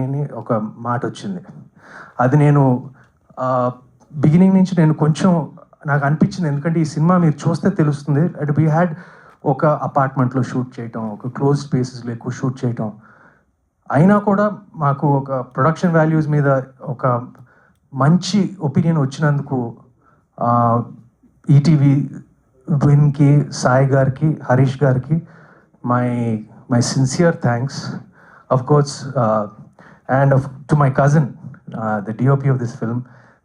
అని ఒక మాట వచ్చింది. అది నేను బిగినింగ్ నుంచి నేను కొంచెం నాకు అనిపించింది, ఎందుకంటే ఈ సినిమా మీరు చూస్తే తెలుస్తుంది. అట్ వీ హ్యాడ్ ఒక అపార్ట్మెంట్లో షూట్ చేయటం, ఒక క్లోజ్ స్పేసెస్లో ఎక్కువ షూట్ చేయటం, అయినా కూడా మాకు ఒక ప్రొడక్షన్ వాల్యూస్ మీద ఒక మంచి ఒపీనియన్ వచ్చినందుకు ఈటీవీ విన్కి, సాయి గారికి, హరీష్ గారికి my sincere thanks. Of course, and to my cousin, the DOP of this film,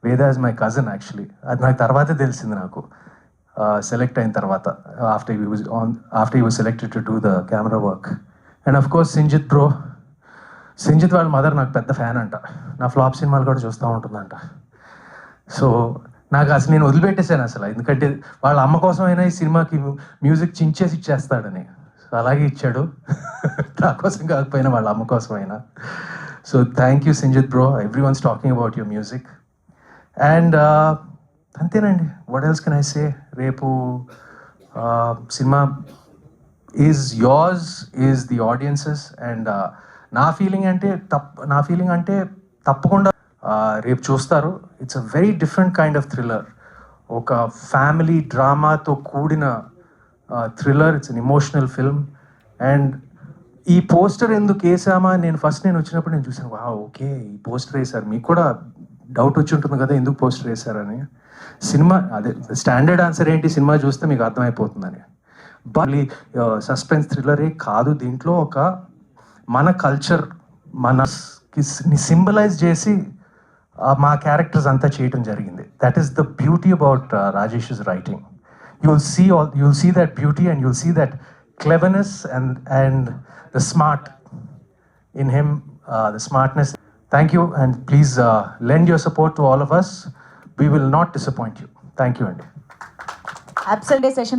Veda is my cousin actually. అది నాకు తర్వాతే తెలిసింది, నాకు సెలెక్ట్ అయిన తర్వాత, after he was selected to do the camera work. And of course Sinjith వాళ్ళ mother నాకు పెద్ద ఫ్యాన్ అంట, నా ఫ్లాప్ సినిమాలు కూడా చూస్తూ ఉంటుందంట. సో నాకు అసలు నేను వదిలిపెట్టేశాను అసలు, ఎందుకంటే వాళ్ళ అమ్మ కోసమైనా ఈ సినిమాకి మ్యూజిక్ చించేసి ఇచ్చేస్తాడని. అలాగే ఇచ్చాడు, నా కోసం కాకపోయినా వాళ్ళ అమ్మ కోసమైనా. So thank you Sinjith bro, everyone's talking about your music. And అంతేనండి, what else can I say. రేపు cinema is yours, is the audiences. And నా ఫీలింగ్ అంటే తప్పకుండా రేపు చూస్తారు. It's a very different kind of thriller, ఒక ఫ్యామిలీ డ్రామాతో కూడిన thriller. It's an emotional film. And ఈ పోస్టర్ ఎందుకు వేసామా, నేను వచ్చినప్పుడు నేను చూసాను, వా ఓకే ఈ పోస్టర్ వేశారు. మీకు కూడా డౌట్ వచ్చి ఉంటుంది కదా ఎందుకు పోస్టర్ వేశారని. సినిమా అదే స్టాండర్డ్ ఆన్సర్ ఏంటి, సినిమా చూస్తే మీకు అర్థమైపోతుందని. బట్ సస్పెన్స్ థ్రిల్లరే కాదు, దీంట్లో ఒక మన కల్చర్, మనకి సింబలైజ్ చేసి మా క్యారెక్టర్స్ అంతా చేయటం జరిగింది. That is the beauty about Rajesh's writing. You'll see that beauty, and you'll see that cleverness and the smart in him, the smartness. Thank you, and please lend your support to all of us. We will not disappoint you. Thank you, Andy. Absolute session.